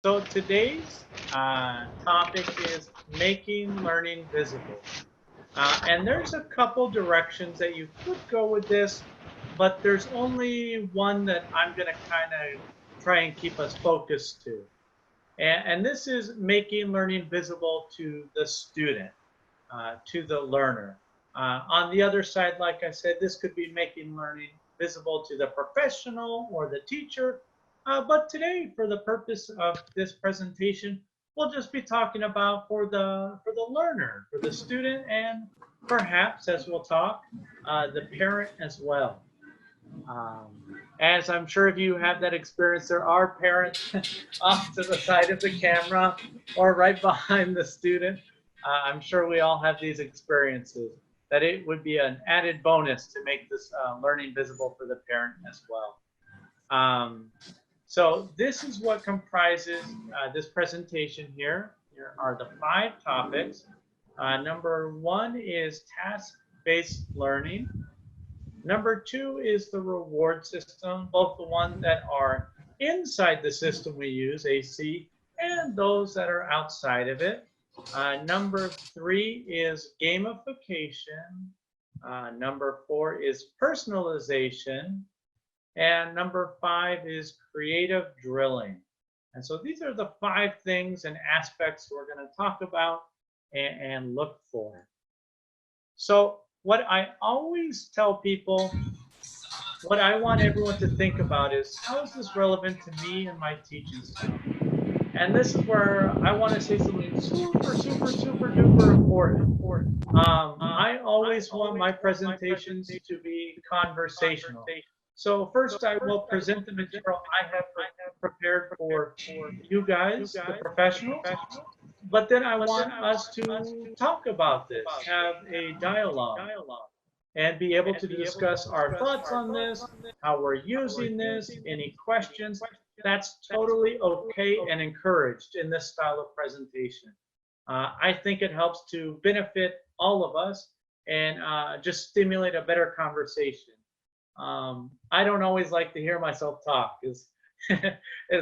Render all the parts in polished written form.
So today's topic is making learning visible. And there's a couple directions that you could go with this, but there's only one that I'm going to kind of try and keep us focused to. And this is making learning visible to the student, to the learner. On the other side, like I said, this could be making learning visible to the professional or the teacher. But today, for the purpose of this presentation, we'll just be talking about for the learner, for the student, and perhaps, as we'll talk, the parent as well. Um, as I'm sure if you have that experience, there are parents off to the side of the camera or right behind the student. I'm sure we all have these experiences that it would be an added bonus to make this learning visible for the parent as well. Um, so this is what comprises this presentation here. Here are the 5 topics. Number 1 is task-based learning. Number 2 is the reward system, both the ones that are inside the system we use, AC, and those that are outside of it. Number 3 is gamification. Number 4 is personalization. And number 5 is creative drilling. And so these are the 5 things and aspects we're going to talk about and look for. So what I always tell people, what I want everyone to think about is, how is this relevant to me and my teaching style? And this is where I want to say something super, super, super duper important. I always want my presentations to be conversational. So first I will present the material I have prepared for you guys, the professionals, but then I want us to talk about this, have a dialogue, and be able to discuss our thoughts on this, how we're using this, any questions. That's totally okay and encouraged in this style of presentation. I think it helps to benefit all of us and just stimulate a better conversation. I don't always like to hear myself talk, is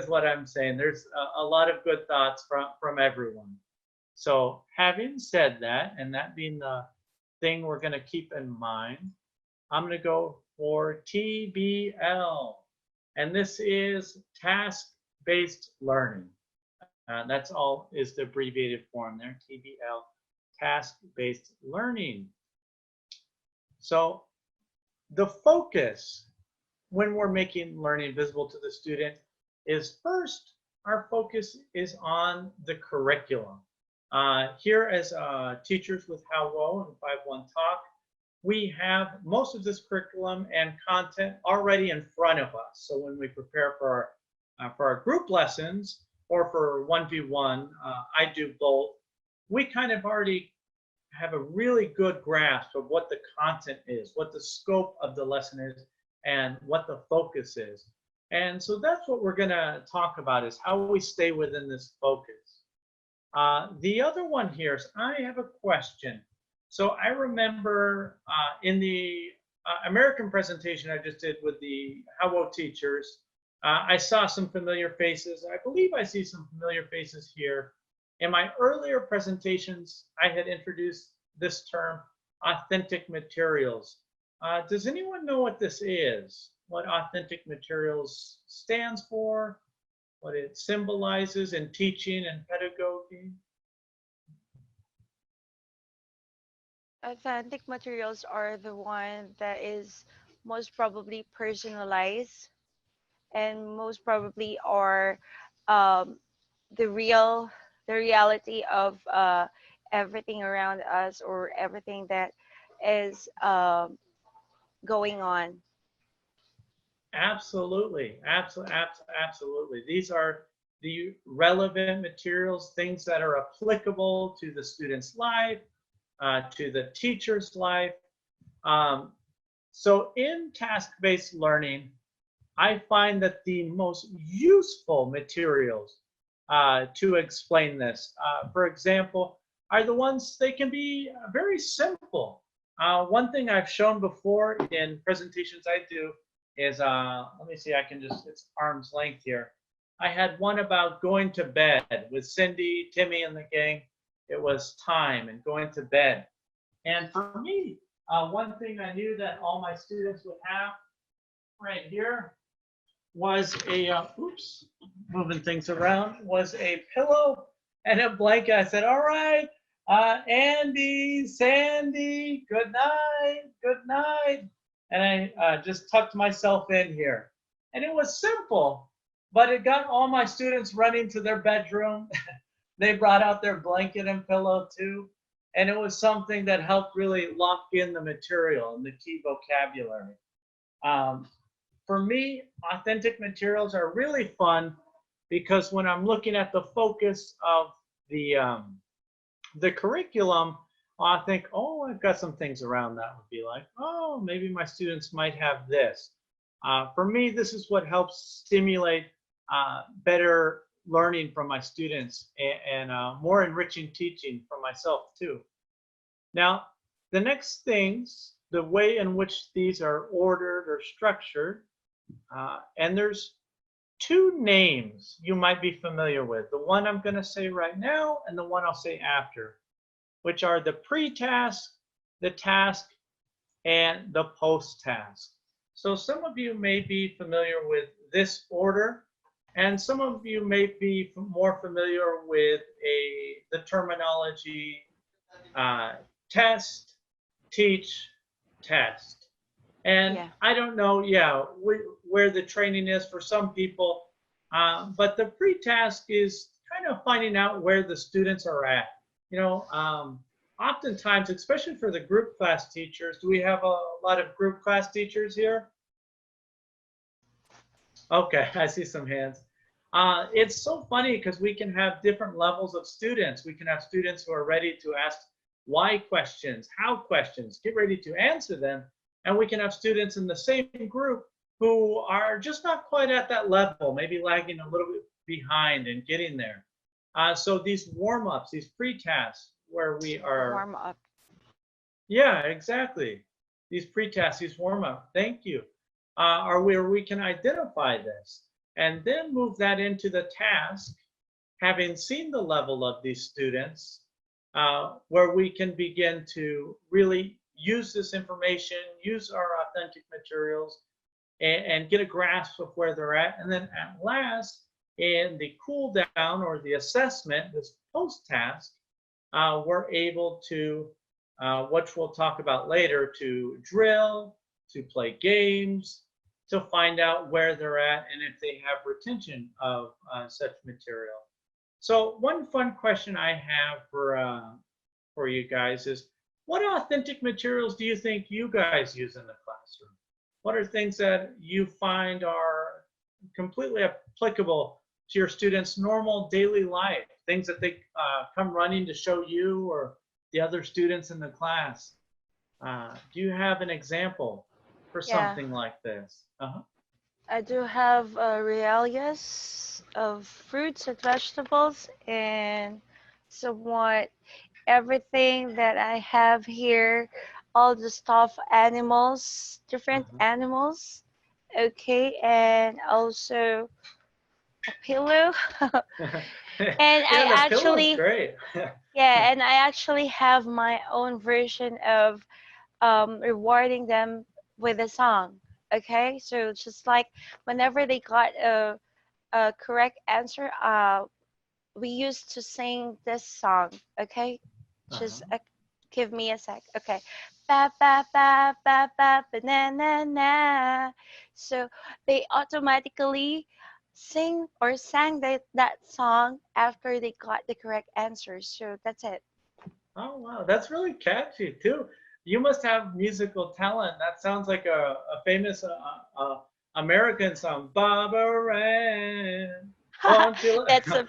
what I'm saying. There's a lot of good thoughts from everyone. So having said that, and that being the thing we're going to keep in mind, I'm going to go for TBL. And this is task-based learning. That's all is the abbreviated form there, TBL, task-based learning. So the focus when we're making learning visible to the student is first, our focus is on the curriculum. Here as teachers with HAWO and 5-1 Talk, we have most of this curriculum and content already in front of us. So when we prepare for our group lessons or for 1v1, I do both, we kind of already have a really good grasp of what the content is, what the scope of the lesson is, and what the focus is. And so that's what we're going to talk about, is how we stay within this focus. The other one here is, I have a question. So I remember in the American presentation I just did with the HAWO teachers, I saw some familiar faces. I believe I see some familiar faces here. In my earlier presentations, I had introduced this term, authentic materials. Does anyone know what this is? What authentic materials stands for? What it symbolizes in teaching and pedagogy? Authentic materials are the one that is most probably personalized and most probably are um, the real the reality of everything around us or everything that is going on. Absolutely, absolutely. These are the relevant materials, things that are applicable to the student's life, to the teacher's life. Um, so in task-based learning, I find that the most useful materials to explain this, for example, are the ones they can be very simple. One thing I've shown before in presentations I do is, let me see, I can just, it's arm's length here. I had one about going to bed with Cindy, Timmy, and the gang. It was time and going to bed. And for me, one thing I knew that all my students would have right here was a, oops, moving things around, was a pillow and a blanket. I said, all right, Andy, Sandy, good night, good night. And I just tucked myself in here. And it was simple, but it got all my students running to their bedroom. They brought out their blanket and pillow too. And it was something that helped really lock in the material and the key vocabulary. Um, for me, authentic materials are really fun because when I'm looking at the focus of the curriculum, I think, oh, I've got some things around that would be like, oh, maybe my students might have this. For me, this is what helps stimulate better learning from my students and more enriching teaching for myself too. Now, the next things, the way in which these are ordered or structured, and there's two names you might be familiar with. The one I'm going to say right now and the one I'll say after, which are the pre-task, the task, and the post-task. So some of you may be familiar with this order, and some of you may be more familiar with the terminology test, teach, test. And Yeah. I don't know, yeah, where the training is for some people, but the pre-task is kind of finding out where the students are at. You know, oftentimes, especially for the group class teachers, do we have a lot of group class teachers here? Okay, I see some hands. It's so funny because we can have different levels of students. We can have students who are ready to ask why questions, how questions, get ready to answer them. And we can have students in the same group who are just not quite at that level, maybe lagging a little bit behind and getting there. So these warm-ups, these pre-tasks where we are, Warm up. yeah, exactly. These pre-tasks, these warm-up, thank you, are where we can identify this and then move that into the task, having seen the level of these students, where we can begin to really use this information, use our authentic materials, and get a grasp of where they're at. And then at last, in the cool down or the assessment, this post task, we're able to, which we'll talk about later, to drill, to play games, to find out where they're at and if they have retention of such material. So one fun question I have for you guys is, what authentic materials do you think you guys use in the classroom? What are things that you find are completely applicable to your students' normal daily life? Things that they come running to show you or the other students in the class. Do you have an example for Yeah. something like this? I do have realias of fruits and vegetables and somewhat everything that I have here, all the stuffed animals, different Uh-huh. animals. Okay, and also a pillow. And I Yeah, the pillow's actually, great. yeah, and I actually have my own version of rewarding them with a song. Okay, so just like whenever they got a correct answer, we used to sing this song. Okay, Uh-huh. just give me a sec. Okay, ba ba ba ba ba ba na na na. So they automatically sing or sang that song after they got the correct answer. So that's it. Oh wow, that's really catchy too. You must have musical talent. That sounds like a famous American song. Barbara Ann, won't you? That's a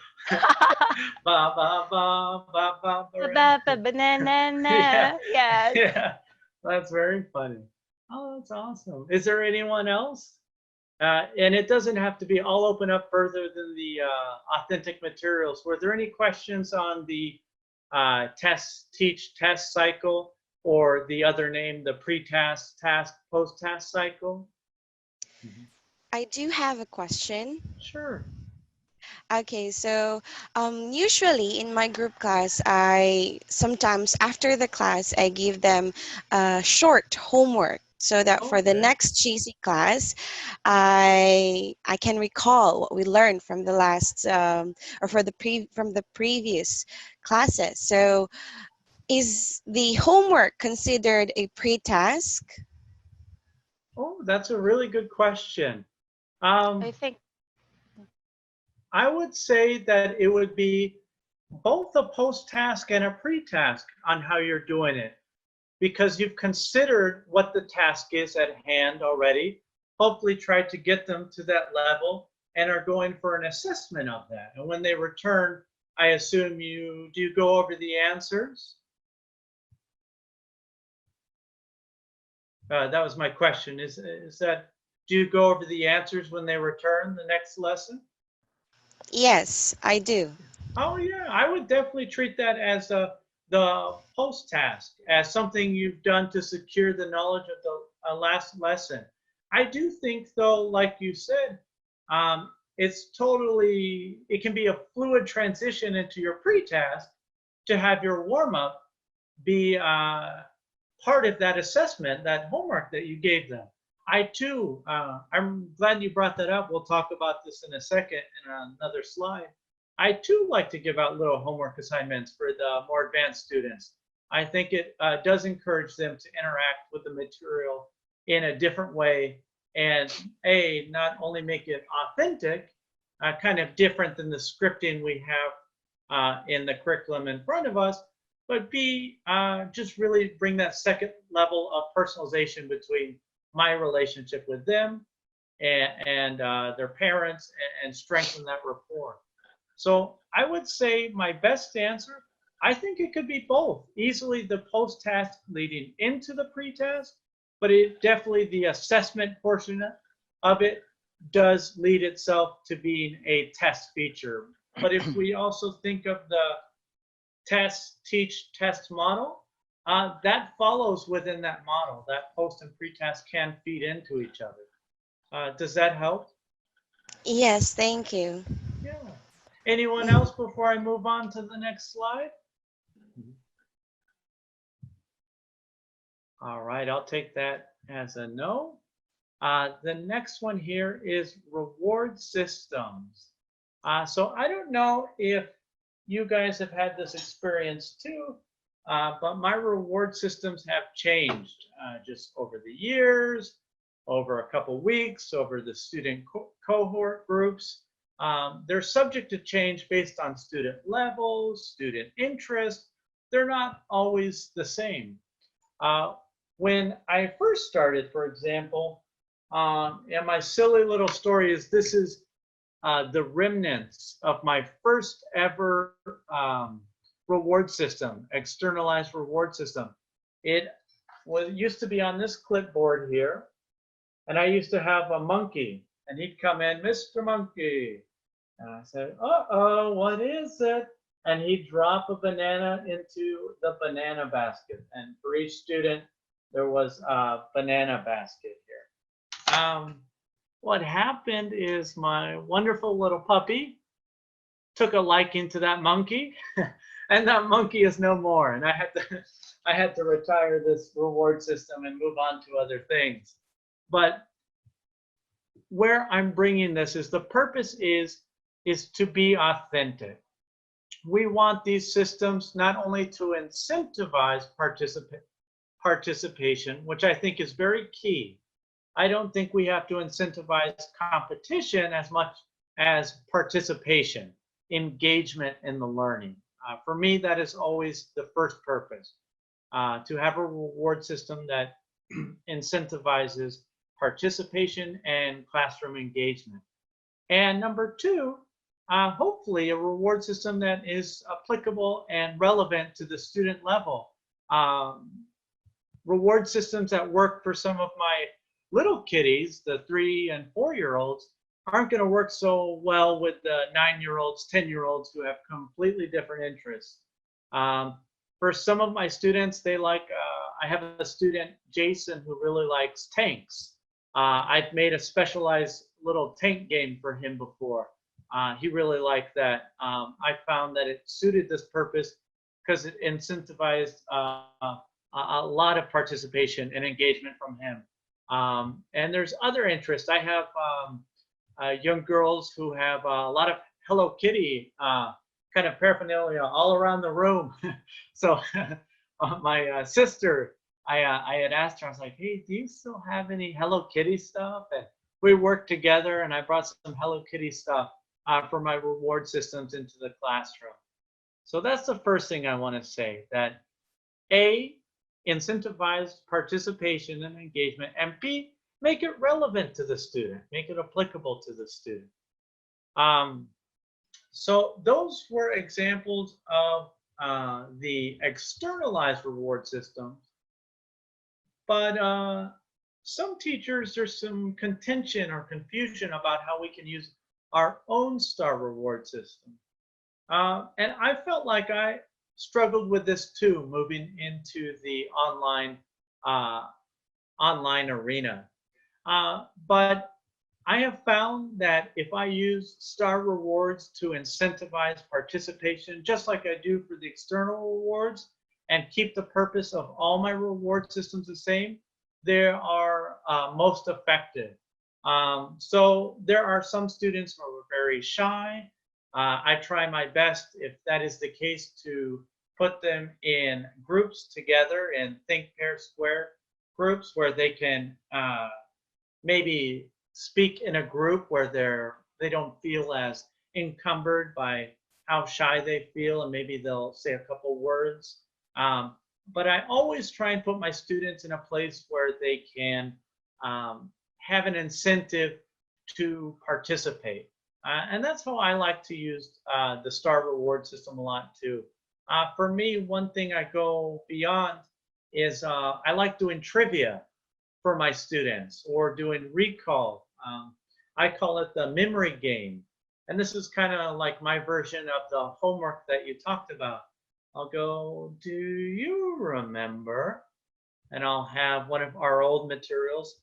Ba ba ba ba ba ba ba. ba ba ba na na na. Yeah, Yes. yeah, that's very funny. Oh, that's awesome. Is there anyone else? And it doesn't have to be. I'll open up further than the authentic materials. Were there any questions on the test, teach, test cycle, or the other name, the pre-task, task, post-task cycle? Mhm. I do have a question. Sure. Okay, so usually in my group class, I sometimes after the class, I give them short homework so that for the Okay. next cheesy class, I can recall what we learned from the last or for the from the previous classes. So is the homework considered a pre-task? Oh, that's a really good question. I Um, think I would say that it would be both a post task and a pre task on how you're doing it because you've considered what the task is at hand already, hopefully tried to get them to that level and are going for an assessment of that. And when they return, I assume you do you go over the answers? That was my question. Is that do you go over the answers when they return the next lesson? Yes, I do. Oh yeah, I would definitely treat that as the post task, as something you've done to secure the knowledge of the last lesson. I do think though, like you said, it's totally it can be a fluid transition into your pre-task to have your warm up be part of that assessment, that homework that you gave them. I too, I'm glad you brought that up. We'll talk about this in a second in another slide. I too like to give out little homework assignments for the more advanced students. I think it does encourage them to interact with the material in a different way and not only make it authentic, kind of different than the scripting we have in the curriculum in front of us, but B, just really bring that second level of personalization between my relationship with them and their parents and strengthen that rapport. So I would say my best answer, I think it could be both. Easily the post task leading into the pre task, but it definitely the assessment portion of it does lead itself to being a test feature. But if we also think of the test, teach, test model, that follows within that model. That post and pre-task can feed into each other. Does that help? Yes, thank you. Yeah. Anyone Mhm. else before I move on to the next slide? All right, I'll take that as a no. The next one here is reward systems. So I don't know if you guys have had this experience too, but my reward systems have changed just over the years, over a couple weeks, over the student cohort groups. They're subject to change based on student levels, student interest. They're not always the same. Uh, when I first started, for example, and my silly little story is this is the remnants of my first ever reward system, externalized reward system. It was used to be on this clipboard here, and I used to have a monkey, and he'd come in, Mr. Monkey, and I said, "Uh-oh, what is it?" And he'd drop a banana into the banana basket, and for each student, there was a banana basket here. What happened is my wonderful little puppy took a liking to that monkey, and that monkey is no more. And I had to retire this reward system and move on to other things. But where I'm bringing this is the purpose is to be authentic. We want these systems not only to incentivize participation, which I think is very key. I don't think we have to incentivize competition as much as participation, engagement in the learning. For me, that is always the first purpose, to have a reward system that incentivizes participation and classroom engagement. And number two, hopefully a reward system that is applicable and relevant to the student level. Um, Reward systems that work for some of my little kiddies, the 3 and 4 year olds, aren't going to work so well with the 9 year olds, 10 year olds who have completely different interests. For some of my students, they like, I have a student, Jason, who really likes tanks. I've made a specialized little tank game for him before. He really liked that. I found that it suited this purpose because it incentivized a lot of participation and engagement from him. And there's other interests. I have young girls who have a lot of Hello Kitty kind of paraphernalia all around the room. So my sister, I had asked her, I was like, hey, do you still have any Hello Kitty stuff? And we worked together, and I brought some Hello Kitty stuff for my reward systems into the classroom. So that's the first thing I want to say, that A, incentivize participation and engagement, and B, make it relevant to the student, make it applicable to the student. Um, so those were examples of the externalized reward systems. But some teachers, there's some contention or confusion about how we can use our own star reward system. And I felt like I struggled with this too, moving into the uh, online arena. But I have found that if I use star rewards to incentivize participation, just like I do for the external rewards, and keep the purpose of all my reward systems the same, they are most effective. So there are some students who are very shy. I try my best, if that is the case, to put them in groups together in think, pair, square groups where they can maybe speak in a group where they don't feel as encumbered by how shy they feel, and maybe they'll say a couple words. But I always try and put my students in a place where they can have an incentive to participate. And that's how I like to use the star reward system a lot too. For me, one thing I go beyond is I like doing trivia for my students, or doing recall. I call it the memory game. And this is kind of like my version of the homework that you talked about. I'll go, do you remember? And I'll have one of our old materials.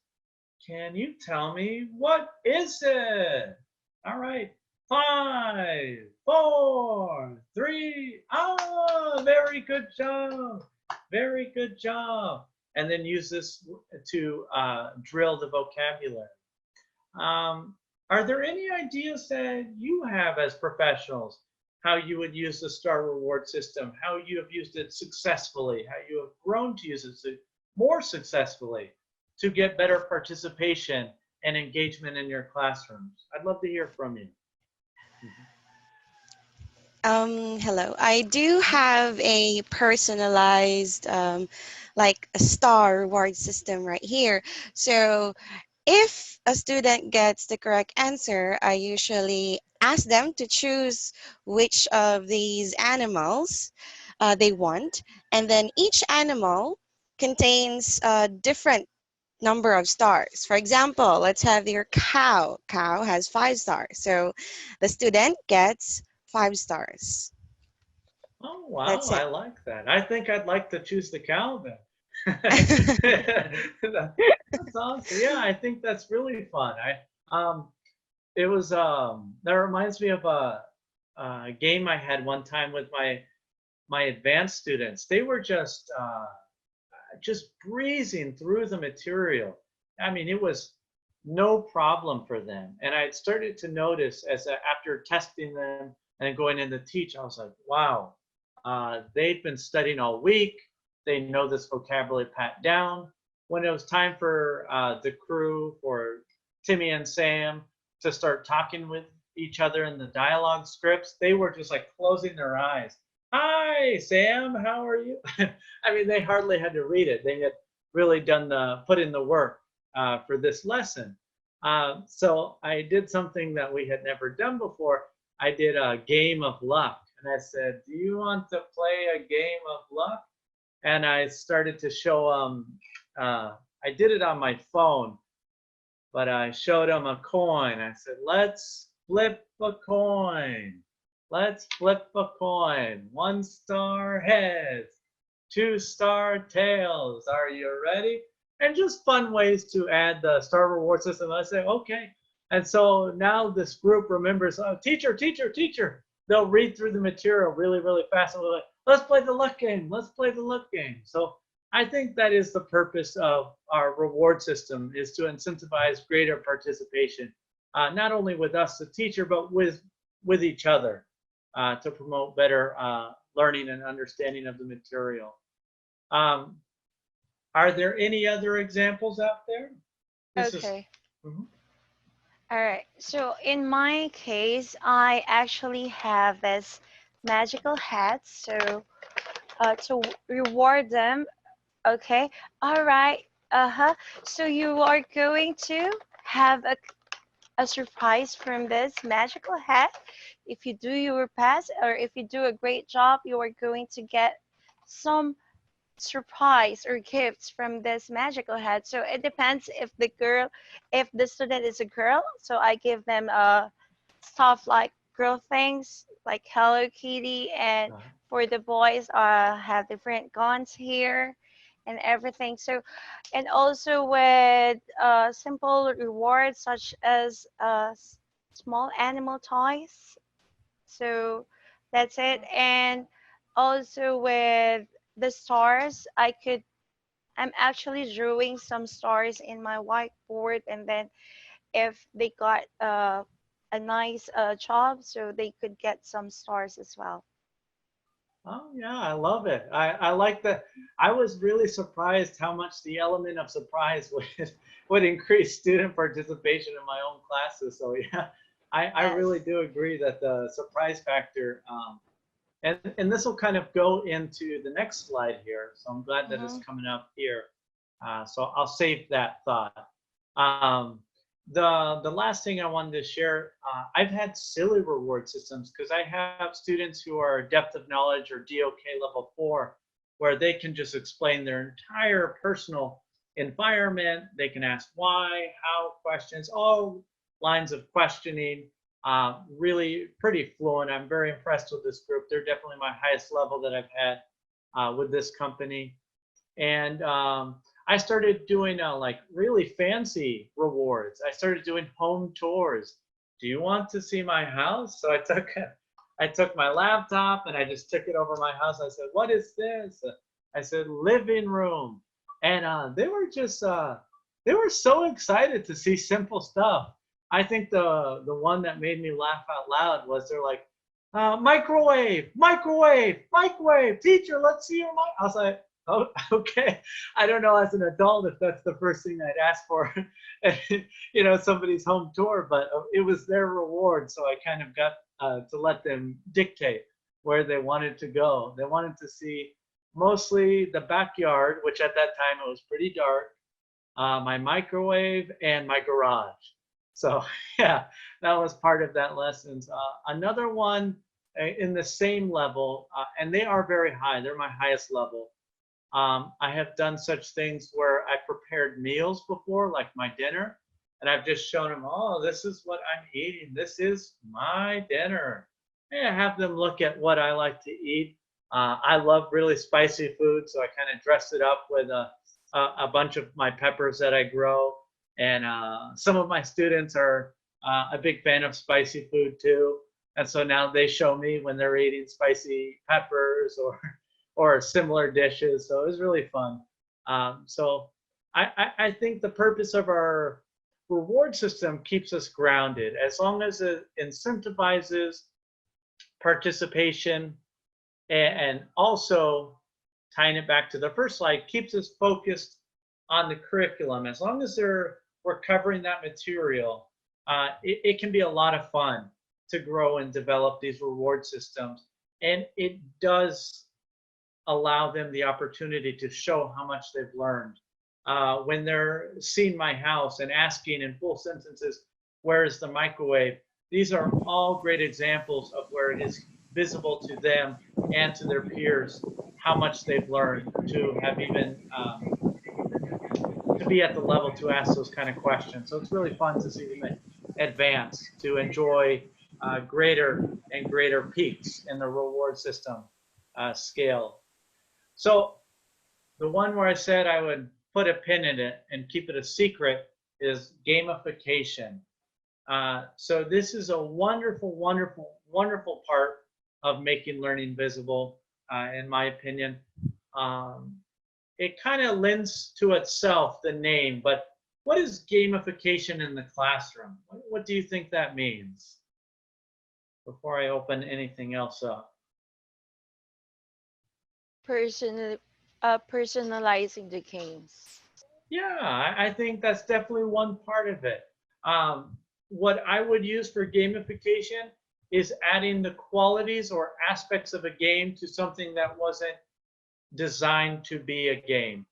Can you tell me, what is it? All right. 5, 4, 3. Ah, very good job. Very good job. And then use this to drill the vocabulary. Are there any ideas that you have as professionals, how you would use the star reward system, how you have used it successfully, how you have grown to use it more successfully to get better participation and engagement in your classrooms? I'd love to hear from you. Hello. I do have a personalized, like a star reward system right here. So if a student gets the correct answer, I usually ask them to choose which of these animals they want. And then each animal contains a different number of stars. For example, let's have your cow. Cow has 5 stars. So the student gets 5 stars. Oh, wow, That's it. I like that. I think I'd like to choose the cow then. That's awesome. Yeah, I think that's really fun. It was that reminds me of a game I had one time with my advanced students. They were just breezing through the material. I mean, it was no problem for them. And I started to notice after testing them and going in to teach, I was like, wow, they'd been studying all week. They know this vocabulary pat down. When it was time for the crew, for Timmy and Sam, to start talking with each other in the dialogue scripts, they were just like closing their eyes. Hi, Sam, how are you? I mean, they hardly had to read it. They had really put in the work for this lesson. So I did something that we had never done before. I did a game of luck. And I said, do you want to play a game of luck? And I started to show them, I did it on my phone, but I showed them a coin. I said, let's flip a coin. Let's flip a coin. 1 star heads, 2 star tails. Are you ready? And just fun ways to add the star reward system. I say, okay. And so now this group remembers, oh, teacher, teacher, teacher. They'll read through the material really, really fast and we're like, let's play the look game. Let's play the look game. So I think that is the purpose of our reward system, is to incentivize greater participation, not only with us, the teacher, but with each other, to promote better learning and understanding of the material. Are there any other examples out there? This is. Okay. Mhm. All right. So in my case, I actually have this magical hat. So to reward them. Okay. All right. Uh-huh. So you are going to have a surprise from this magical hat. If you do your pass or if you do a great job, you are going to get some surprise or gifts from this magical hat. So it depends if the student is a girl, so I give them stuff like girl things like Hello Kitty, and Uh, for the boys, have different guns here and everything. So, and also with simple rewards such as small animal toys. So that's it. And also with the stars, I'm actually drawing some stars in my whiteboard, and then if they got a nice job, so they could get some stars as well. Oh yeah, I love it. I like that. I was really surprised how much the element of surprise would increase student participation in my own classes. So yeah, I really Yes. do agree that the surprise factor, and this will kind of go into the next slide here. So I'm glad that it's Mm-hmm. coming up here. So I'll save that thought. Um, the last thing I wanted to share, I've had silly reward systems because I have students who are depth of knowledge or DOK level 4, where they can just explain their entire personal environment. They can ask why, how questions, all lines of questioning. Really pretty fluent. I'm very impressed with this group. They're definitely my highest level that I've had with this company. And I started doing like really fancy rewards. I started doing home tours. Do you want to see my house? So I took my laptop and I just took it over my house. I said, "What is this?" I said, "Living room," and they were so excited to see simple stuff. I think the one that made me laugh out loud was they're like, "Microwave, microwave, microwave, teacher, let's see your mic." I was like, oh, okay. I don't know as an adult if that's the first thing I'd ask for, somebody's home tour, but it was their reward. So I kind of got to let them dictate where they wanted to go. They wanted to see mostly the backyard, which at that time it was pretty dark, my microwave, and my garage. So yeah, that was part of that lessons. Another one in the same level, and they are very high. They're my highest level. I have done such things where I prepared meals before, like my dinner, and I've just shown them, oh, this is what I'm eating. This is my dinner. And I have them look at what I like to eat. I love really spicy food, so I kind of dress it up with a bunch of my peppers that I grow. And some of my students are a big fan of spicy food too. And so now they show me when they're eating spicy peppers or similar dishes. So it was really fun. So I think the purpose of our reward system keeps us grounded as long as it incentivizes participation and also tying it back to the first slide, keeps us focused on the curriculum. As long as we're covering that material, it can be a lot of fun to grow and develop these reward systems. And it does allow them the opportunity to show how much they've learned. When they're seeing my house and asking in full sentences, where is the microwave? These are all great examples of where it is visible to them and to their peers how much they've learned to have even to be at the level to ask those kind of questions. So it's really fun to see them advance, to enjoy greater and greater peaks in the reward system scale. So the one where I said I would put a pin in it and keep it a secret is gamification. So this is a wonderful, wonderful, wonderful part of making learning visible, in my opinion. Um, it kind of lends to itself the name, but what is gamification in the classroom? What do you think that means? Before I open anything else up. Personal, personalizing the games. Yeah, I think that's definitely one part of it. What I would use for gamification is adding the qualities or aspects of a game to something that wasn't designed to be a game.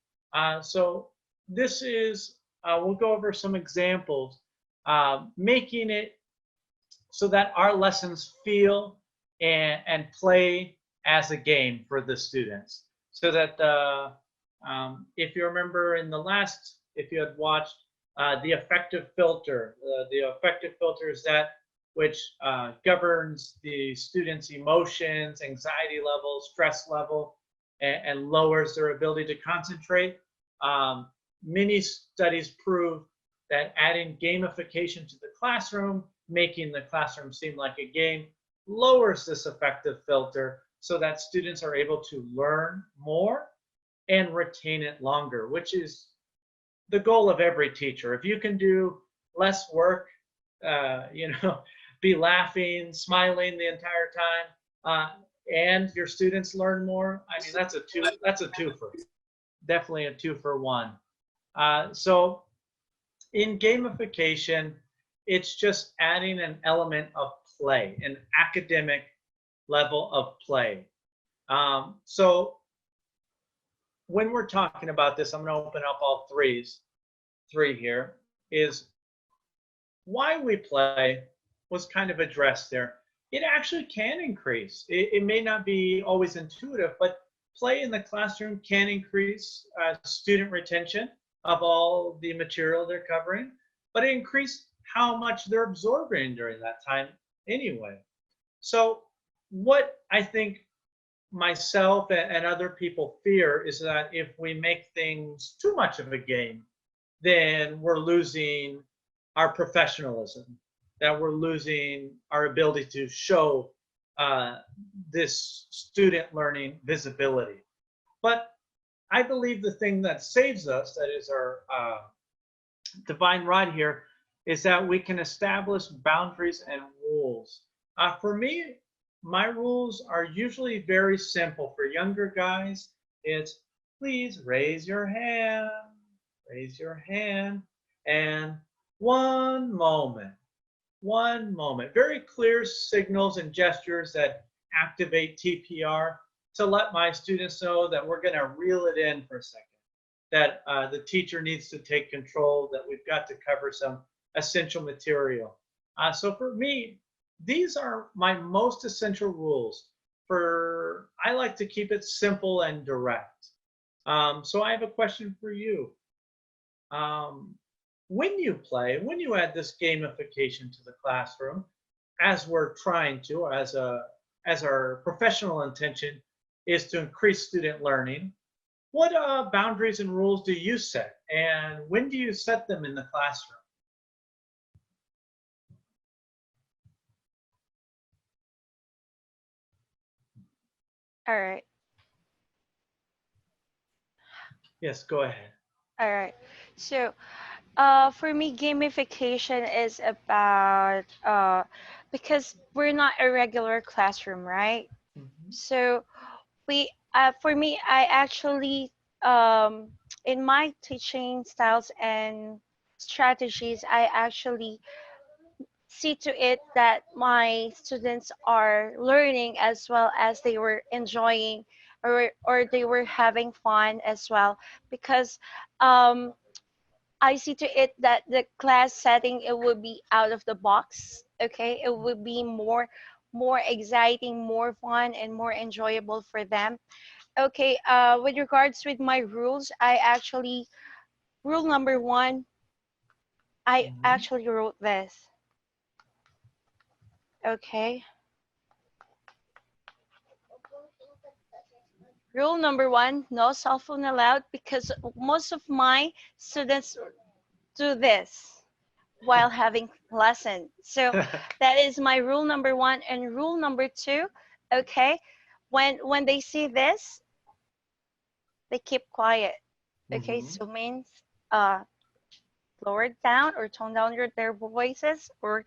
So this is, we'll go over some examples, making it so that our lessons feel and play as a game for the students. So that if you remember in the last, if you had watched the affective filter is that which governs the students' emotions, anxiety level, stress level, and lowers their ability to concentrate. Um, Many studies prove that adding gamification to the classroom, making the classroom seem like a game, lowers this affective filter so that students are able to learn more and retain it longer, which is the goal of every teacher. If you can do less work, be laughing, smiling the entire time, and your students learn more, I mean, that's a two. That's a twofer. Definitely a two for one. So in gamification, it's just adding an element of play, an academic level of play. So when we're talking about this, I'm going to open up all three here, is why we play was kind of addressed there. It actually can increase. It may not be always intuitive, but play in the classroom can increase student retention of all the material they're covering, but it increases how much they're absorbing during that time anyway. So what I think myself and other people fear is that if we make things too much of a game, then we're losing our professionalism, that we're losing our ability to show uh, this student learning visibility. But I believe the thing that saves us, that is our divine right here, is that we can establish boundaries and rules. For me, my rules are usually very simple. For younger guys, it's please raise your hand, and one moment, one moment. Very clear signals and gestures that activate TPR to let my students know that we're going to reel it in for a second, that the teacher needs to take control, that we've got to cover some essential material. So for me, these are my most essential rules. I like to keep it simple and direct. So I have a question for you. Um, when you play, when you add this gamification to the classroom, as we're trying to, as our professional intention is to increase student learning, what boundaries and rules do you set, and when do you set them in the classroom? All right. Yes, go ahead. All right. So, for me, gamification is about because we're not a regular classroom, right? Mhm. So for me, I actually um, in my teaching styles and strategies, I actually see to it that my students are learning as well as they were enjoying or they were having fun as well because um, I see to it that the class setting it would be out of the box. Okay, it would be more exciting, more fun, and more enjoyable for them. Okay, with regards with my rules, I actually rule number one. I Mhm. actually wrote this. Okay, rule number one: no cell phone allowed because most of my students do this. while having lesson. So that is my rule number one. And rule number two, okay, when they see this, they keep quiet. Okay, Hmm. so means uh lower it down or tone down their voices, or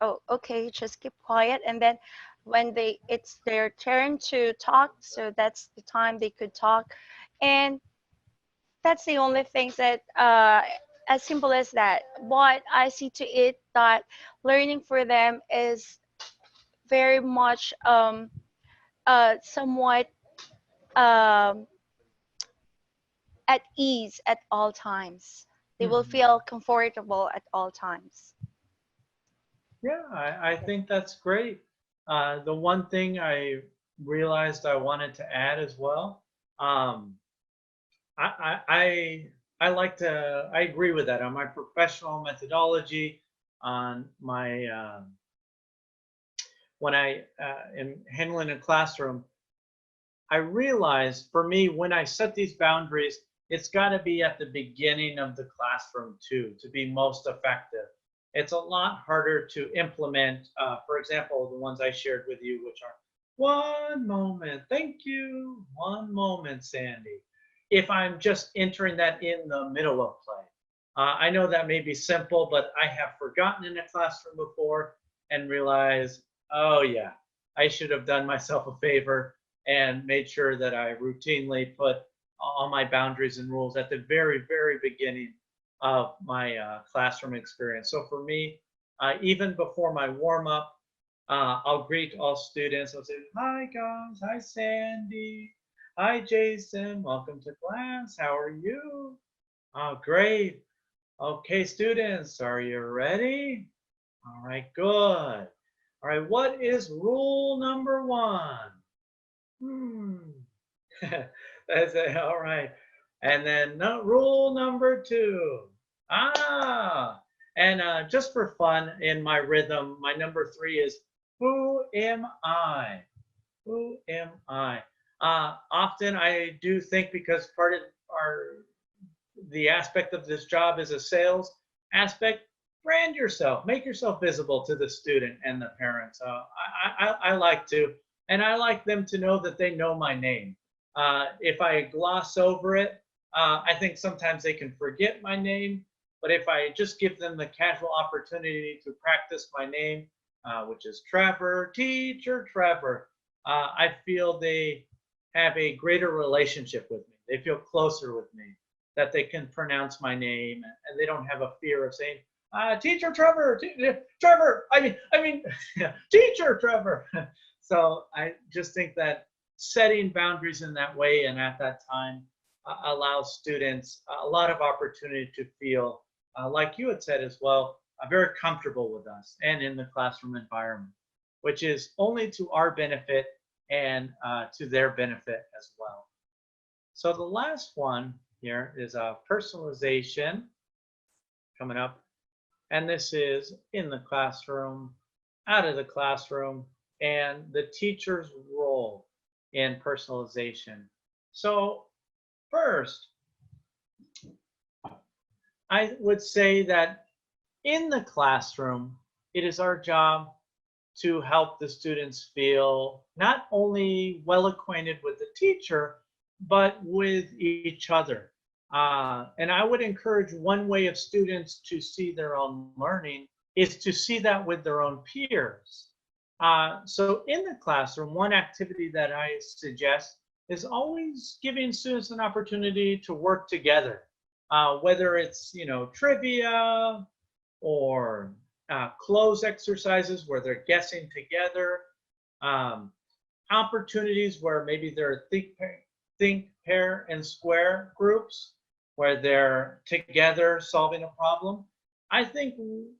oh okay, just keep quiet. And then when it's their turn to talk, so that's the time they could talk. And that's the only things that as simple as that. But I see to it that learning for them is very much somewhat um, at ease at all times. They will Hmm. feel comfortable at all times. Yeah, I think that's great. The one thing I realized I wanted to add as well, um, I like to, I agree with that on my professional methodology, on my when I am handling a classroom. I realize for me, when I set these boundaries, it's got to be at the beginning of the classroom too, to be most effective. It's a lot harder to implement, for example, the ones I shared with you, which are one moment, thank you, one moment, Sandy. If I'm just entering that in the middle of play. I know that may be simple, but I have forgotten in a classroom before and realized, oh yeah, I should have done myself a favor and made sure that I routinely put all my boundaries and rules at the very, very beginning of my classroom experience. So for me, even before my warm up, I'll greet all students. I'll say, hi guys, hi Sandy, hi Jason, welcome to class. How are you? Oh, great. Okay, students, are you ready? All right, good. All right, what is rule number one? Hmm. That's it. All right. And then no, rule number two. And just for fun, in my rhythm, my number three is who am I? Who am I? Often I do think because part of our the aspect of this job is a sales aspect. Brand yourself, make yourself visible to the student and the parents. I like to, and I like them to know that they know my name. If I gloss over it, I think sometimes they can forget my name. But if I just give them the casual opportunity to practice my name, which is Trevor, Teacher Trevor, I feel they have a greater relationship with me. They feel closer with me, that they can pronounce my name, and they don't have a fear of saying, Teacher Trevor, Trevor, Teacher Trevor. So I just think that setting boundaries in that way and at that time allows students a lot of opportunity to feel, like you had said as well, very comfortable with us and in the classroom environment, which is only to our benefit and to their benefit as well. So the last one here is personalization coming up. And this is in the classroom, out of the classroom, and the teacher's role in personalization. So first, I would say that in the classroom, it is our job to help the students feel not only well acquainted with the teacher, but with each other. And I would encourage one way of students to see their own learning is to see that with their own peers. So in the classroom, one activity that I suggest is always giving students an opportunity to work together, whether it's trivia or cloze exercises where they're guessing together, um, opportunities where maybe there are think, pair, and square groups where they're together solving a problem. I think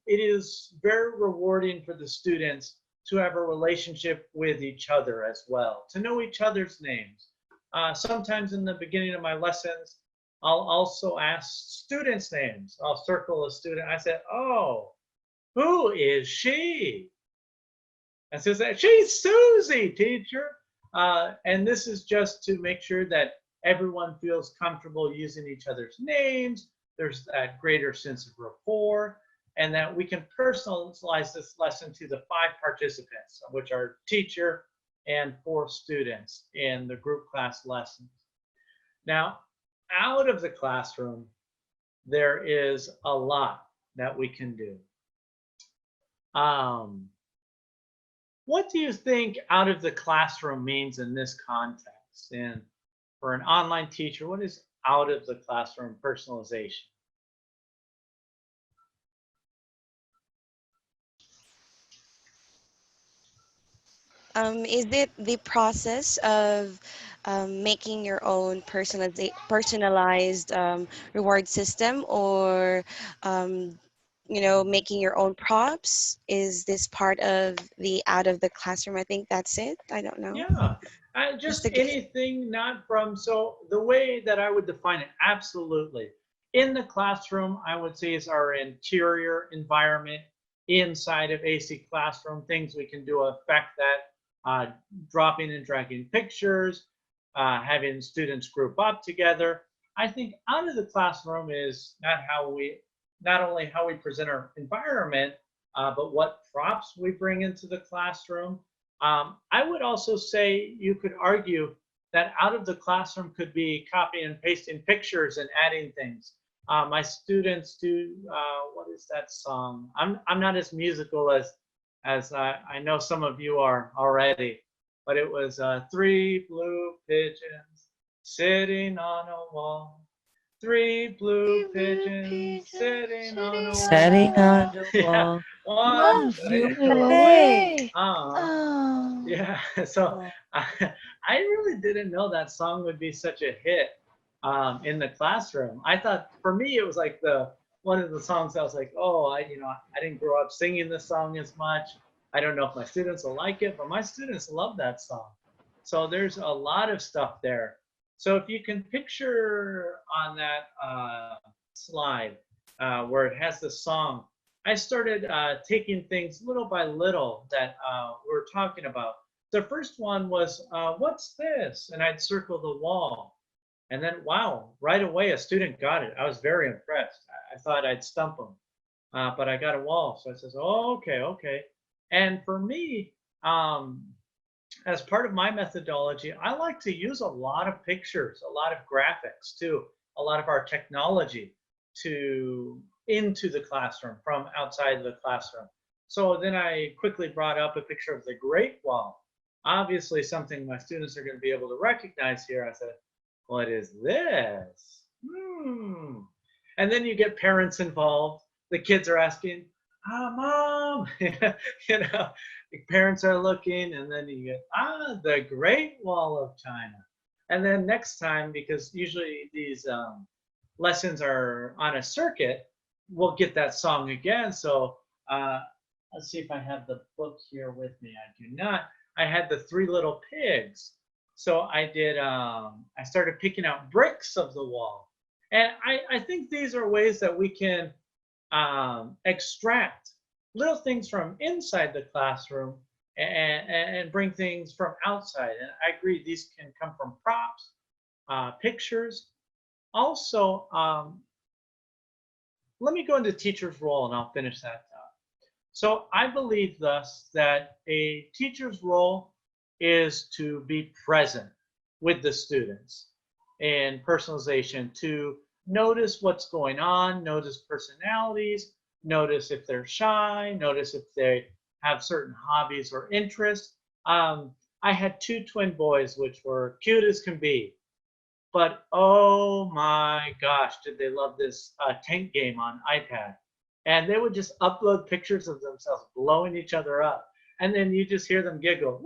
it is very rewarding for the students to have a relationship with each other as well, to know each other's names. Sometimes in the beginning of my lessons, I'll also ask students' names. I'll circle a student. I said, oh, who is she? And says that she's Susie, teacher. And this is just to make sure that everyone feels comfortable using each other's names. There's that greater sense of rapport. and that we can personalize this lesson to the 5 participants, which are teacher and 4 students in the group class lessons. Now, out of the classroom, there is a lot that we can do. Um, what do you think out of the classroom means in this context? And for an online teacher, what is out of the classroom personalization? Is it the process of making your own personalized reward system, or um, making your own props? Is this part of the out of the classroom? I think that's it. I don't know. Yeah, Just just the game. anything not from, so the way that I would define it, absolutely. In the classroom, I would say is our interior environment inside of AC Classroom, things we can do to affect that, dropping and dragging pictures, having students group up together. I think out of the classroom is not only how we present our environment, but what props we bring into the classroom. I would also say you could argue that out of the classroom could be copying and pasting pictures and adding things. My students do, what is that song? I'm not as musical as I know some of you are already, but it was 3 blue pigeons sitting on a wall. 3 blue pigeons sitting on a Setting wall. on the Yeah, wall, one one flew flew away. away. Oh. Yeah, so I really didn't know that song would be such a hit in the classroom. I thought for me it was like the one of the songs I was like, oh, I didn't grow up singing this song as much. I don't know if my students will like it, but my students love that song. So there's a lot of stuff there. So if you can picture on that slide where it has the song, I started taking things little by little that we're talking about. The first one was, what's this? And I'd circle the wall. And then, wow, right away a student got it. I was very impressed. I thought I'd stump them, but I got a wall. So I says, oh, okay, okay. And for me, as part of my methodology, I like to use a lot of pictures, a lot of graphics too, a lot of our technology to into the classroom from outside of the classroom. So then I quickly brought up a picture of the Great Wall. Obviously something my students are going to be able to recognize here. I said, what is this? And then you get parents involved. The kids are asking, Mom, the parents are looking, and then you get, the Great Wall of China. And then next time, because usually these lessons are on a circuit, we'll get that song again. So let's see if I have the book here with me. I do not. I had the 3 Little Pigs. So I did, I started picking out bricks of the wall. And I think these are ways that we can extract little things from inside the classroom and bring things from outside. And I agree, these can come from props, pictures. Also, let me go into teacher's role and I'll finish that up. So I believe thus that a teacher's role is to be present with the students and personalization, to notice what's going on, notice personalities, notice if they're shy, notice if they have certain hobbies or interests. I had 2 twin boys, which were cute as can be, but oh my gosh, did they love this tank game on iPad. And they would just upload pictures of themselves blowing each other up. And then you just hear them giggle.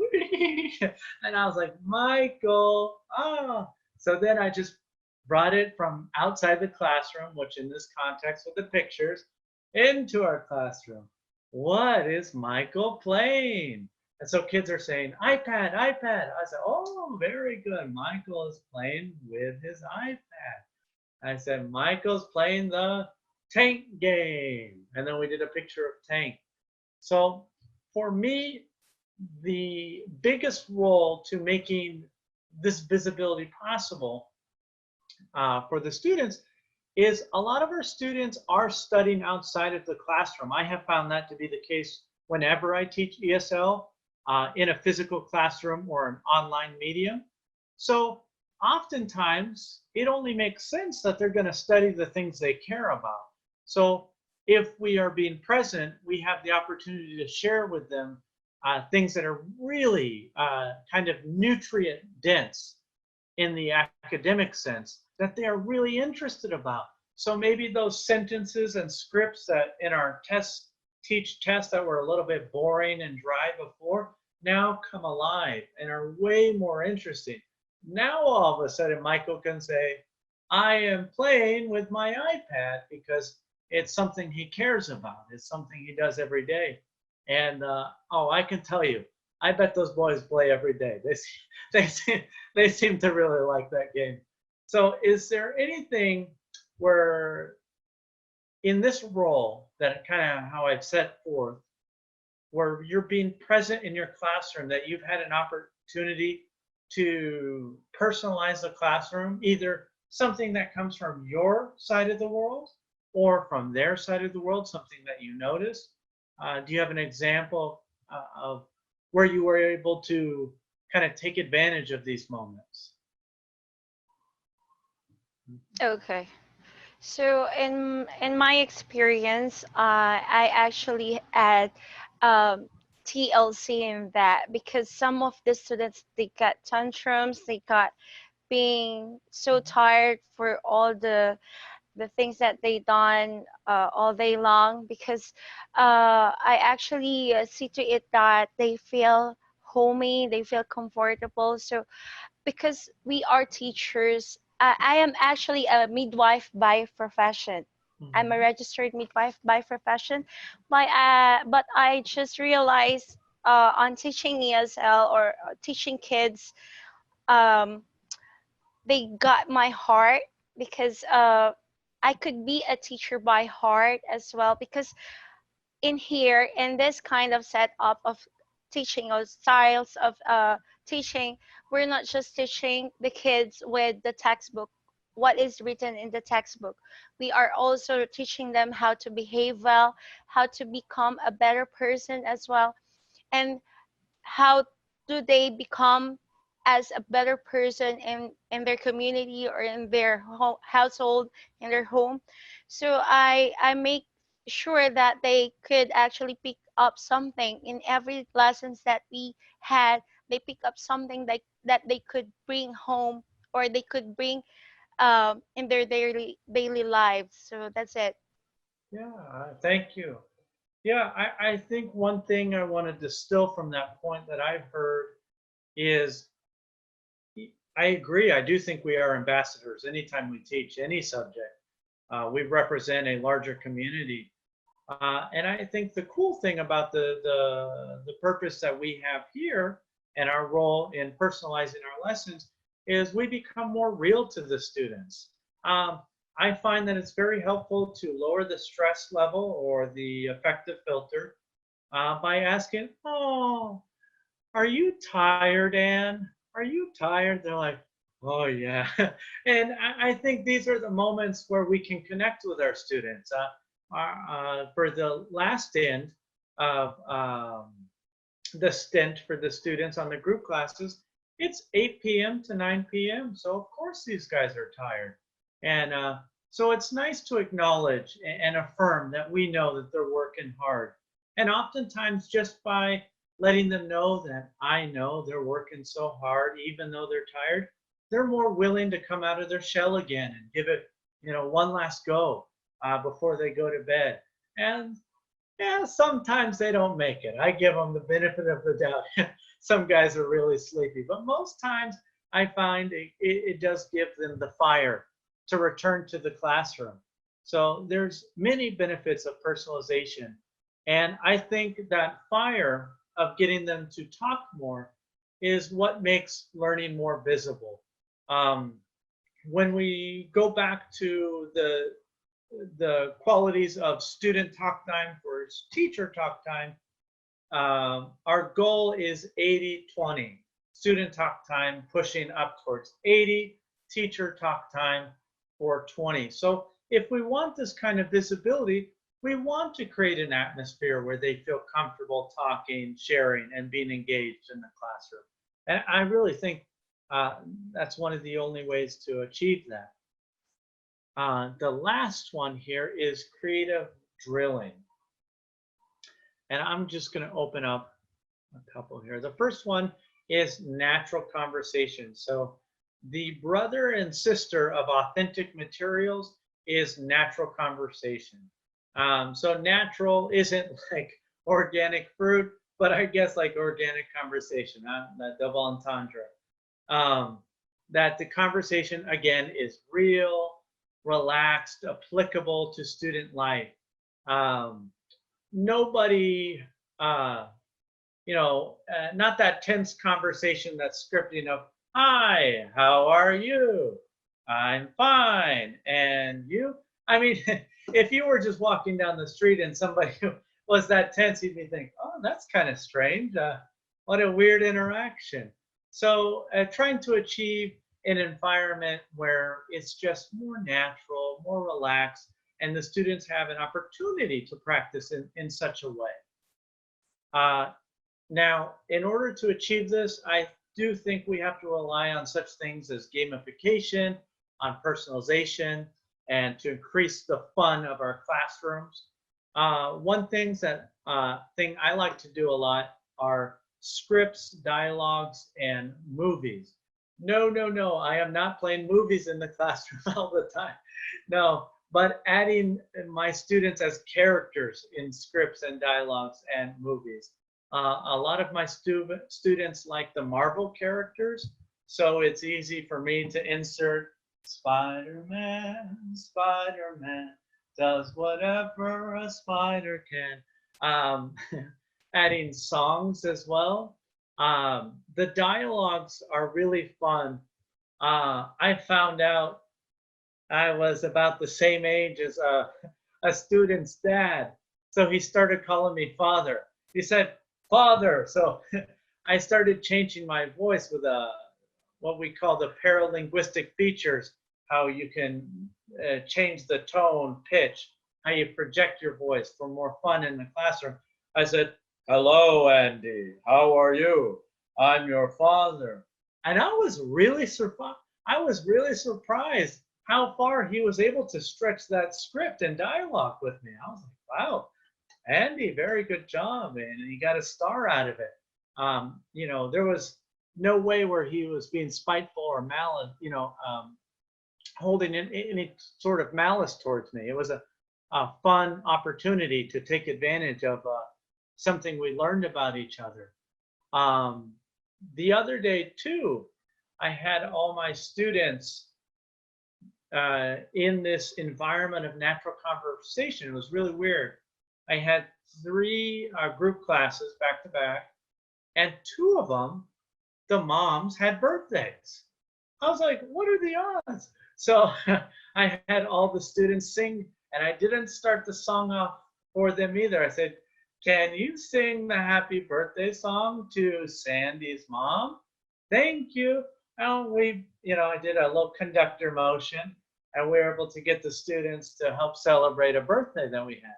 And I was like, Michael, ah. So then I just brought it from outside the classroom, which in this context with the pictures, into our classroom. What is Michael playing? And so kids are saying, iPad, iPad. I said, oh, very good. Michael is playing with his iPad. I said, Michael's playing the tank game. And then we did a picture of tank. So for me, the biggest role to making this visibility possible for the students is a lot of our students are studying outside of the classroom. I have found that to be the case whenever I teach ESL in a physical classroom or an online medium. So oftentimes it only makes sense that they're going to study the things they care about. So if we are being present, we have the opportunity to share with them things that are really kind of nutrient dense in the academic sense that they are really interested about. So maybe those sentences and scripts that in our teach tests that were a little bit boring and dry before now come alive and are way more interesting. Now all of a sudden Michael can say, I am playing with my iPad because it's something he cares about. It's something he does every day. And oh, I can tell you, I bet those boys play every day. They they seem to really like that game. So is there anything where in this role that kind of how I've set forth, where you're being present in your classroom, that you've had an opportunity to personalize the classroom, either something that comes from your side of the world or from their side of the world, something that you noticed? Do you have an example of where you were able to kind of take advantage of these moments? Okay. So in my experience, I actually had TLC in that because some of the students they got tantrums, they got being so tired for all the things that they done all day long because I actually see to it that they feel homey, they feel comfortable. So because we are teachers, I am actually a midwife by profession. I'm a Mhm. registered midwife by profession. But I just realized on teaching ESL or teaching kids, um, they got my heart because I could be a teacher by heart as well because in here in this kind of setup of teaching or styles of teaching, we're not just teaching the kids with the textbook, what is written in the textbook. We are also teaching them how to behave well, how to become a better person as well, and how do they become as a better person in their community or in their household, in their home. So I make sure that they could actually pick up something in every lessons that we had. They pick up something that they could bring home or they could bring in their daily lives. So that's it. Yeah, thank you. Yeah, I think one thing I want to distill from that point that I've heard is I agree. I do think we are ambassadors anytime we teach any subject. We represent a larger community. And I think the cool thing about the purpose that we have here and our role in personalizing our lessons is we become more real to the students. I find that it's very helpful to lower the stress level or the affective filter by asking, "Oh, are you tired, Anne? Are you tired?" They're like, "Oh, yeah." And I think these are the moments where we can connect with our students. For the last end of the stint for the students on the group classes, it's 8 p.m. to 9 p.m. So, of course, these guys are tired. And so it's nice to acknowledge and affirm that we know that they're working hard. And oftentimes, just by letting them know that I know they're working so hard, even though they're tired, they're more willing to come out of their shell again and give it, one last go before they go to bed. And yeah, sometimes they don't make it. I give them the benefit of the doubt. Some guys are really sleepy, but most times I find it does give them the fire to return to the classroom. So there's many benefits of personalization. And I think that fire of getting them to talk more is what makes learning more visible. Um, when we go back to the qualities of student talk time versus teacher talk time, our goal is 80-20. Student talk time pushing up towards 80, teacher talk time for 20. So if we want this kind of visibility, we want to create an atmosphere where they feel comfortable talking, sharing, and being engaged in the classroom. And I really think that's one of the only ways to achieve that. The last one here is creative drilling. And I'm just going to open up a couple here. The first one is natural conversation. So the brother and sister of authentic materials is natural conversation. So natural isn't like organic fruit, but I guess like organic conversation, that double entendre. That the conversation, again, is real, relaxed, applicable to student life. Nobody, not that tense conversation that's scripting of, hi, how are you? I'm fine. And you? I mean, if you were just walking down the street and somebody was that tense, you'd be thinking, oh, that's kind of strange. What a weird interaction. So trying to achieve an environment where it's just more natural, more relaxed, and the students have an opportunity to practice in such a way. Now, in order to achieve this, I do think we have to rely on such things as gamification, on personalization, and to increase the fun of our classrooms. One thing I like to do a lot are scripts, dialogues, and movies. No, I am not playing movies in the classroom all the time. No, but adding my students as characters in scripts and dialogues and movies. A lot of my students like the Marvel characters, so it's easy for me to insert Spider-Man, Spider-Man does whatever a spider can. Adding songs as well. The dialogues are really fun. I found out I was about the same age as a student's dad, so he started calling me father. He said, father. So I started changing my voice with what we call the paralinguistic features, how you can change the tone, pitch, how you project your voice for more fun in the classroom. I said, hello, Andy. How are you? I'm your father. And I was really surprised how far he was able to stretch that script and dialogue with me. I was like, wow, Andy, very good job, man. And he got a star out of it. There was no way where he was being spiteful or malice, holding any sort of malice towards me. It was a fun opportunity to take advantage of something we learned about each other. The other day, too, I had all my students in this environment of natural conversation. It was really weird. I had 3 group classes back to back, and 2 of them, the moms had birthdays. I was like, what are the odds? So I had all the students sing, and I didn't start the song off for them either. I said, can you sing the happy birthday song to Sandy's mom? Thank you. And I did a little conductor motion, and we were able to get the students to help celebrate a birthday that we had.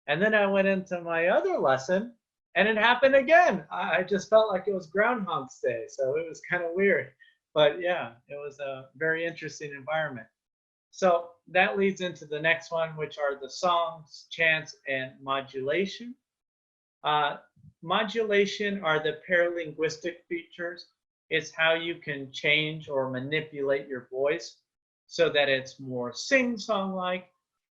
And then I went into my other lesson, and it happened again. I just felt like it was Groundhog's Day, so it was kind of weird. But yeah, it was a very interesting environment. So that leads into the next one, which are the songs, chants, and modulation. Modulation are the paralinguistic features. It's how you can change or manipulate your voice so that it's more sing-song-like.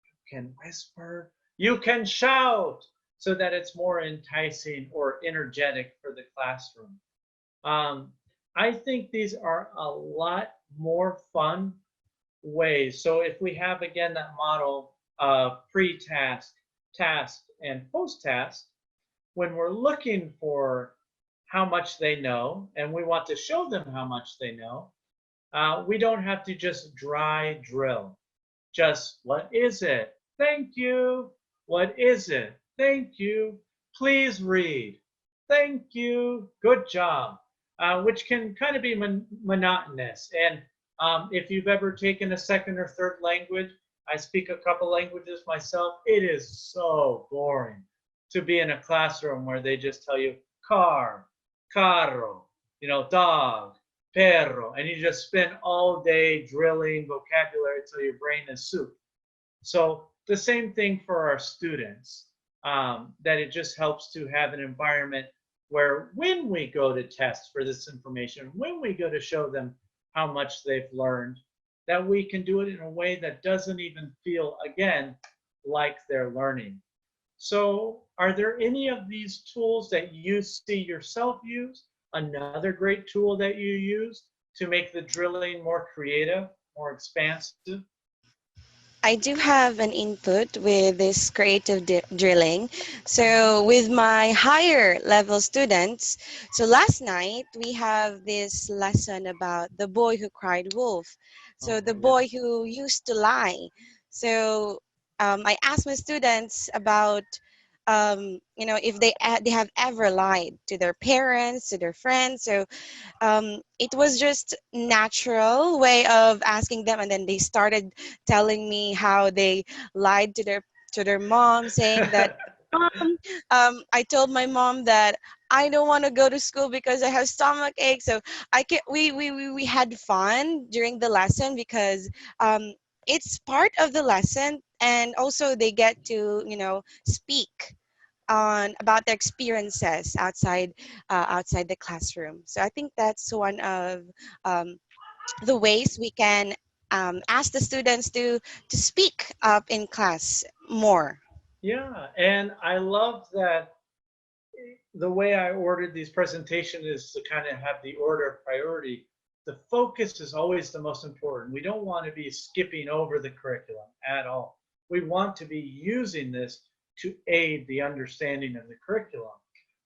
You can whisper, you can shout, so that it's more enticing or energetic for the classroom. I think these are a lot more fun ways. So if we have, again, that model of pre-task, task, and post-task, when we're looking for how much they know, and we want to show them how much they know, we don't have to just dry drill. Just, what is it? Thank you. What is it? Thank you. Please read. Thank you. Good job. Which can kind of be monotonous. And if you've ever taken a second or third language, I speak a couple languages myself. It is so boring to be in a classroom where they just tell you car, carro, dog, perro, and you just spend all day drilling vocabulary until your brain is soup. So the same thing for our students, that it just helps to have an environment where when we go to test for this information, when we go to show them how much they've learned, that we can do it in a way that doesn't even feel, again, like they're learning. So are there any of these tools that you see yourself use? Another great tool that you use to make the drilling more creative, more expansive? I do have an input with this creative drilling. So, with my higher level students, so last night we have this lesson about the boy who cried wolf. So, the Oh, yeah. boy who used to lie. So, I asked my students about, if they have ever lied to their parents, to their friends. So, it was just natural way of asking them, and then they started telling me how they lied to their mom, saying that, Mom, I told my mom that I don't want to go to school because I have stomach ache. So I can we had fun during the lesson because it's part of the lesson, and also they get to speak on about their experiences outside the classroom. So I think that's one of um, the ways we can ask the students to speak up in class more. Yeah, and I love that the way I ordered these presentations is to kind of have the order of priority. The focus is always the most important. We don't want to be skipping over the curriculum at all. We want to be using this to aid the understanding of the curriculum.